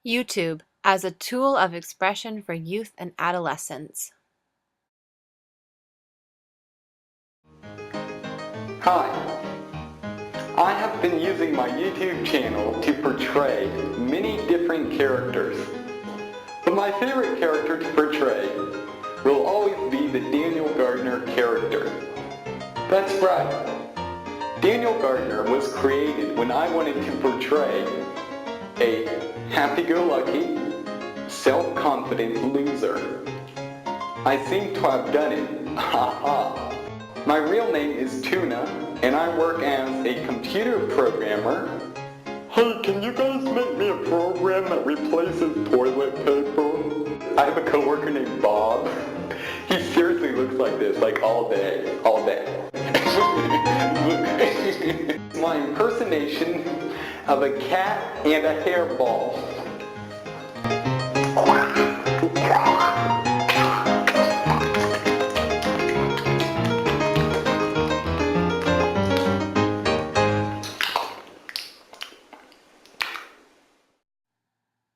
YouTube as a tool of expression for youth and adolescents. Hi, I have been using my YouTube channel to portray many different characters, but my favorite character to portray will always be the Daniel Gardner character. That's right, Daniel Gardner was created when I wanted to portray a happy-go-lucky, self-confident loser. I seem to have done it. Ha-ha. My real name is Tuna, and I work as a computer programmer. Hey, can you guys make me a program that replaces toilet paper? I have a coworker named Bob. He seriously looks like this, like all day. My impersonation of a cat and a hairball.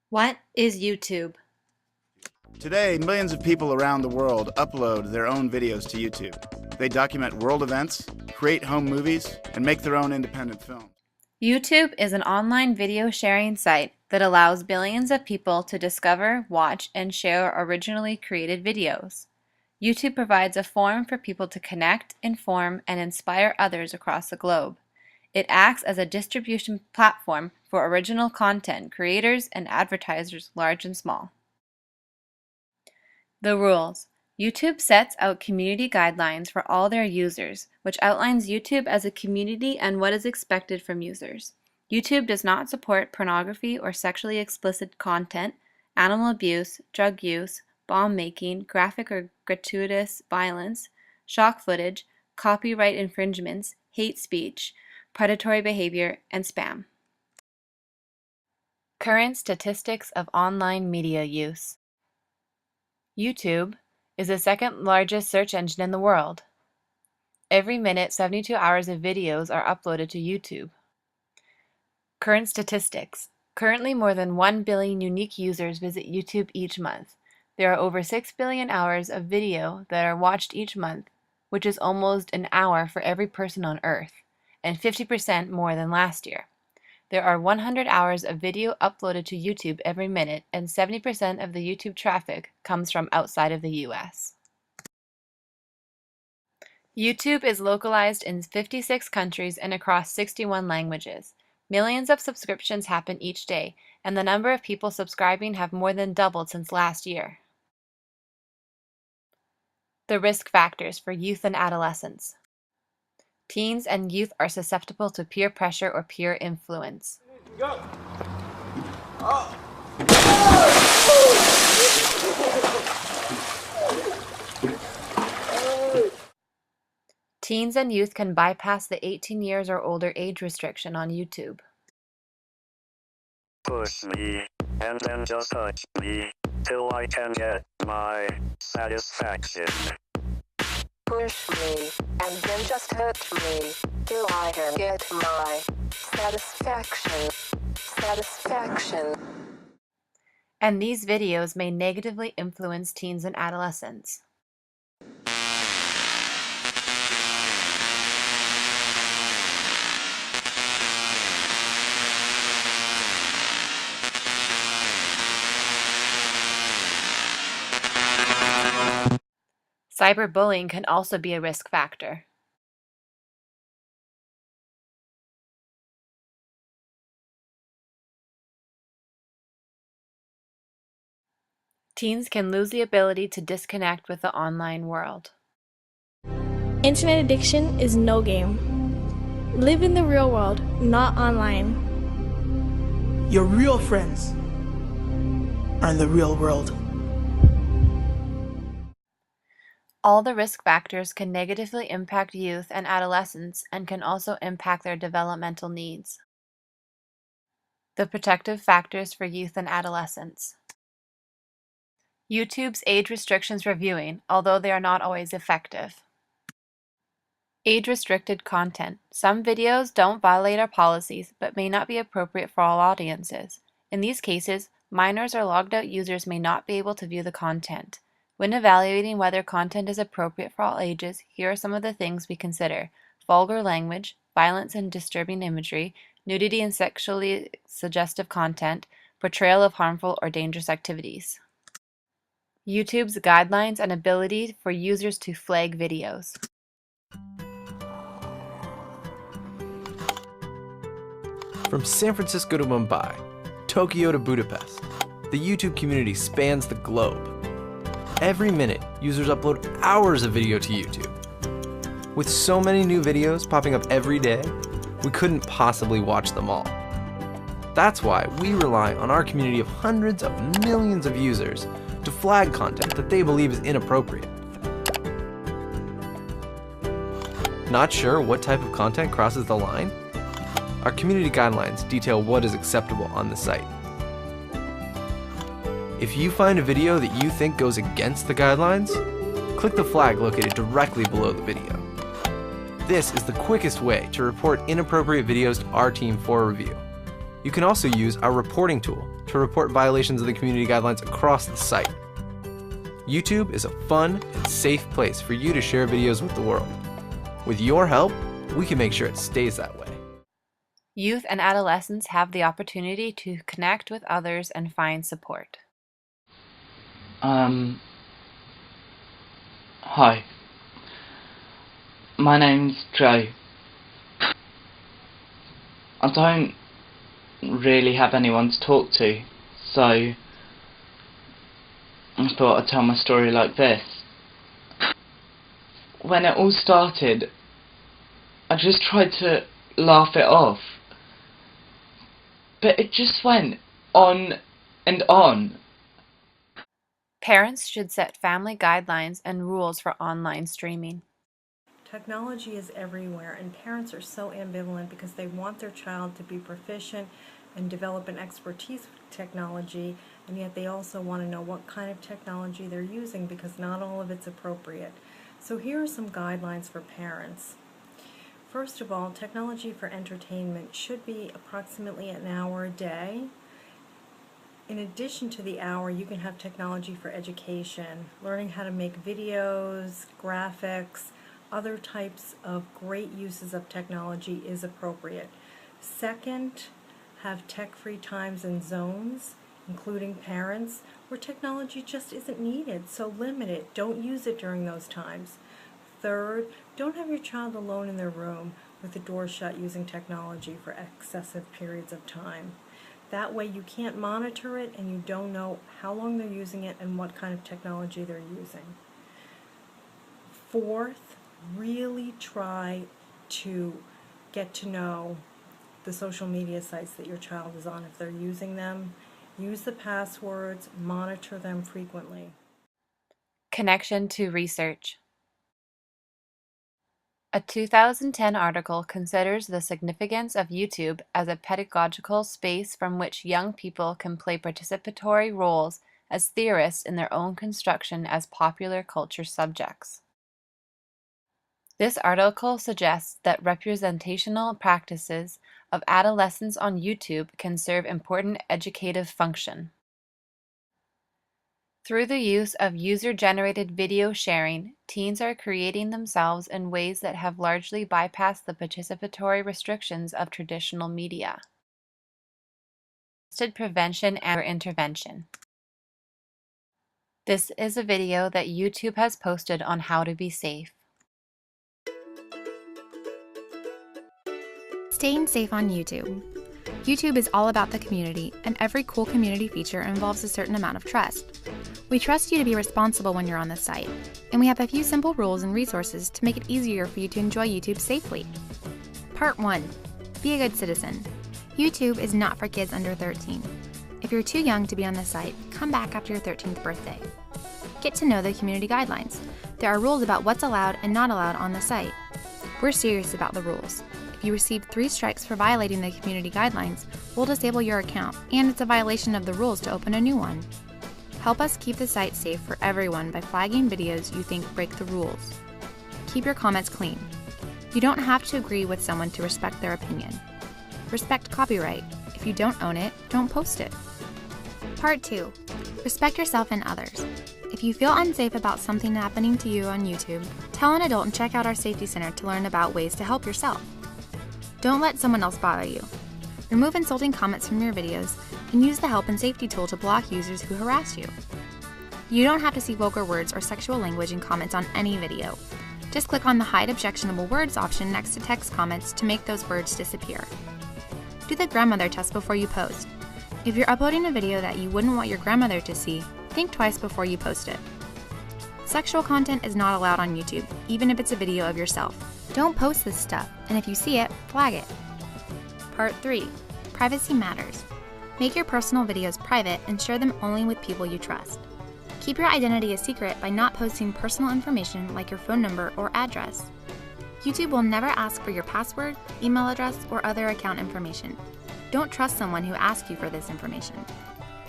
What is YouTube? Today, millions of people around the world upload their own videos to YouTube. They document world events, create home movies, and make their own independent films. YouTube is an online video sharing site that allows billions of people to discover, watch, and share originally created videos. YouTube provides a forum for people to connect, inform, and inspire others across the globe. It acts as a distribution platform for original content creators and advertisers large and small. The rules. YouTube sets out community guidelines for all their users, which outlines YouTube as a community and what is expected from users. YouTube does not support pornography or sexually explicit content, animal abuse, drug use, bomb making, graphic or gratuitous violence, shock footage, copyright infringements, hate speech, predatory behavior, and spam. Current statistics of online media use. YouTube is the second largest search engine in the world. Every minute, 72 hours of videos are uploaded to YouTube. Current statistics. Currently, more than 1 billion unique users visit YouTube each month. There are over 6 billion hours of video that are watched each month, which is almost an hour for every person on Earth, and 50% more than last year. There are 100 hours of video uploaded to YouTube every minute, and 70% of the YouTube traffic comes from outside of the US. YouTube is localized in 56 countries and across 61 languages. Millions of subscriptions happen each day, and the number of people subscribing have more than doubled since last year. The risk factors for youth and adolescents. Teens and youth are susceptible to peer pressure or peer influence. Go. Oh. Teens and youth can bypass the 18 years or older age restriction on YouTube. Push me, and then just touch me, till I can get my satisfaction. Push me, and then just touch me, till I can get my satisfaction. And these videos may negatively influence teens and adolescents. Cyberbullying can also be a risk factor. Teens can lose the ability to disconnect with the online world. Internet addiction is no game. Live in the real world, not online. Your real friends are in the real world. All the risk factors can negatively impact youth and adolescents and can also impact their developmental needs. The protective factors for youth and adolescents. YouTube's age restrictions for viewing, although they are not always effective. Age-restricted content. Some videos don't violate our policies, but may not be appropriate for all audiences. In these cases, Minors or logged out users may not be able to view the content. When evaluating whether content is appropriate for all ages, here are some of the things we consider: vulgar language, violence and disturbing imagery, nudity and sexually suggestive content, portrayal of harmful or dangerous activities. YouTube's guidelines and ability for users to flag videos. From San Francisco to Mumbai, Tokyo to Budapest, the YouTube community spans the globe. Every minute, users upload hours of video to YouTube. With so many new videos popping up every day, we couldn't possibly watch them all. That's why we rely on our community of hundreds of millions of users to flag content that they believe is inappropriate. Not sure what type of content crosses the line? Our community guidelines detail what is acceptable on the site. If you find a video that you think goes against the guidelines, click the flag located directly below the video. This is the quickest way to report inappropriate videos to our team for review. You can also use our reporting tool to report violations of the community guidelines across the site. YouTube is a fun and safe place for you to share videos with the world. With your help, we can make sure it stays that way. Youth and adolescents have the opportunity to connect with others and find support. Hi. My name's Joe. I don't really have anyone to talk to, so I thought I'd tell my story like this. When it all started, I just tried to laugh it off, but it just went on and on. Parents should set family guidelines and rules for online streaming. Technology is everywhere, and parents are so ambivalent because they want their child to be proficient and develop an expertise with technology, and yet they also want to know what kind of technology they're using because not all of it's appropriate. So here are some guidelines for parents. First of all, technology for entertainment should be approximately an hour a day. In addition to the hour, you can have technology for education, learning how to make videos, graphics, other types of great uses of technology is appropriate. Second, have tech-free times and zones, including parents, where technology just isn't needed, so limit it. Don't use it during those times. Third, don't have your child alone in their room with the door shut using technology for excessive periods of time. That way you can't monitor it and you don't know how long they're using it and what kind of technology they're using. Fourth, really try to get to know the social media sites that your child is on. If they're using them, use the passwords, monitor them frequently. Connection to research. A 2010 article considers the significance of YouTube as a pedagogical space from which young people can play participatory roles as theorists in their own construction as popular culture subjects. This article suggests that representational practices of adolescents on YouTube can serve important educative function. Through the use of user-generated video sharing, teens are creating themselves in ways that have largely bypassed the participatory restrictions of traditional media. Prevention and intervention. This is a video that YouTube has posted on how to be safe. Staying safe on YouTube. YouTube is all about the community, and every cool community feature involves a certain amount of trust. We trust you to be responsible when you're on the site, and we have a few simple rules and resources to make it easier for you to enjoy YouTube safely. Part 1. Be a good citizen. YouTube is not for kids under 13. If you're too young to be on the site, come back after your 13th birthday. Get to know the community guidelines. There are rules about what's allowed and not allowed on the site. We're serious about the rules. If you receive 3 strikes for violating the community guidelines, we'll disable your account, and it's a violation of the rules to open a new one. Help us keep the site safe for everyone by flagging videos you think break the rules. Keep your comments clean. You don't have to agree with someone to respect their opinion. Respect copyright. If you don't own it, don't post it. Part 2. Respect yourself and others. If you feel unsafe about something happening to you on YouTube, tell an adult and check out our Safety Center to learn about ways to help yourself. Don't let someone else bother you. Remove insulting comments from your videos and use the Help and Safety tool to block users who harass you. You don't have to see vulgar words or sexual language in comments on any video. Just click on the Hide Objectionable Words option next to text comments to make those words disappear. Do the grandmother test before you post. If you're uploading a video that you wouldn't want your grandmother to see, think twice before you post it. Sexual content is not allowed on YouTube, even if it's a video of yourself. Don't post this stuff, and if you see it, flag it. Part 3. Privacy matters. Make your personal videos private and share them only with people you trust. Keep your identity a secret by not posting personal information like your phone number or address. YouTube will never ask for your password, email address, or other account information. Don't trust someone who asks you for this information.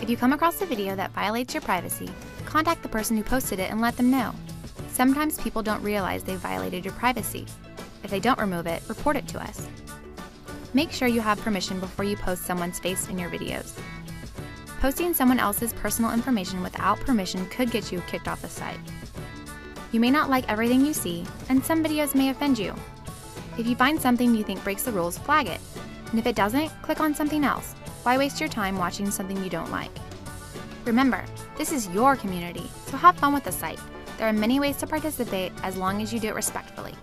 If you come across a video that violates your privacy, contact the person who posted it and let them know. Sometimes people don't realize they've violated your privacy. If they don't remove it, report it to us. Make sure you have permission before you post someone's face in your videos. Posting someone else's personal information without permission could get you kicked off the site. You may not like everything you see, and some videos may offend you. If you find something you think breaks the rules, flag it. And if it doesn't, click on something else. Why waste your time watching something you don't like? Remember, this is your community, so have fun with the site. There are many ways to participate as long as you do it respectfully.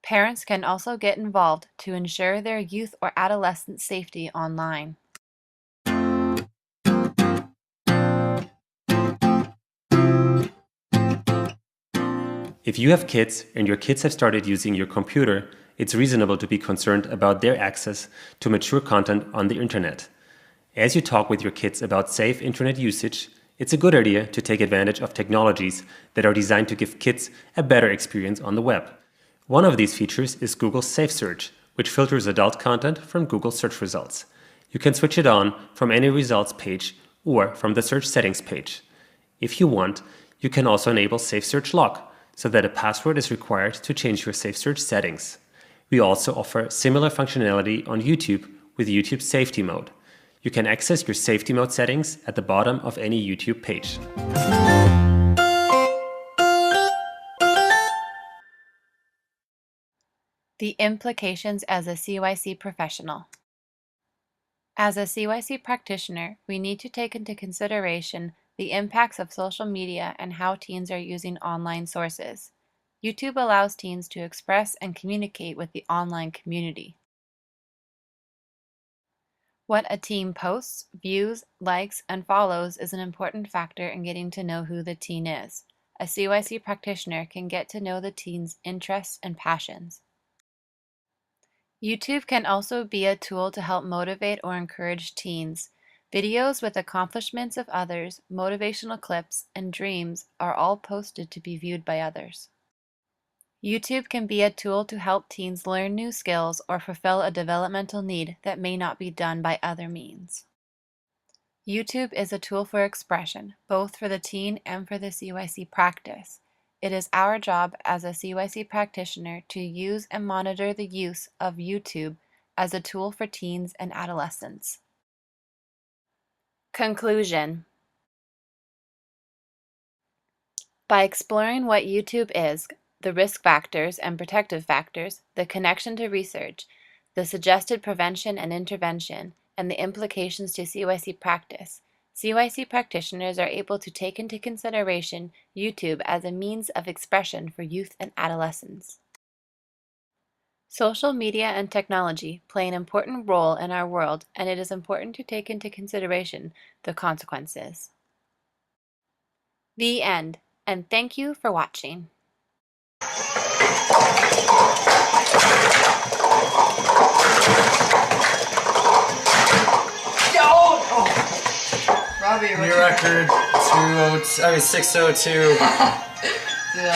Parents can also get involved to ensure their youth or adolescent safety online. If you have kids and your kids have started using your computer, it's reasonable to be concerned about their access to mature content on the internet. As you talk with your kids about safe internet usage, it's a good idea to take advantage of technologies that are designed to give kids a better experience on the web. One of these features is Google's Safe Search, which filters adult content from Google search results. You can switch it on from any results page or from the search settings page. If you want, you can also enable Safe Search Lock, so that a password is required to change your Safe Search settings. We also offer similar functionality on YouTube with YouTube Safety Mode. You can access your Safety Mode settings at the bottom of any YouTube page. The implications as a CYC professional. As a CYC practitioner, we need to take into consideration the impacts of social media and how teens are using online sources. YouTube allows teens to express and communicate with the online community. What a teen posts, views, likes, and follows is an important factor in getting to know who the teen is. A CYC practitioner can get to know the teen's interests and passions. YouTube can also be a tool to help motivate or encourage teens. Videos with accomplishments of others, motivational clips, and dreams are all posted to be viewed by others. YouTube can be a tool to help teens learn new skills or fulfill a developmental need that may not be done by other means. YouTube is a tool for expression, both for the teen and for the CYC practice. It is our job as a CYC practitioner to use and monitor the use of YouTube as a tool for teens and adolescents. Conclusion. By exploring what YouTube is, the risk factors and protective factors, the connection to research, the suggested prevention and intervention, and the implications to CYC practice, CYC practitioners are able to take into consideration YouTube as a means of expression for youth and adolescents. Social media and technology play an important role in our world, and it is important to take into consideration the consequences. The end, and thank you for watching. Robbie, new record 602.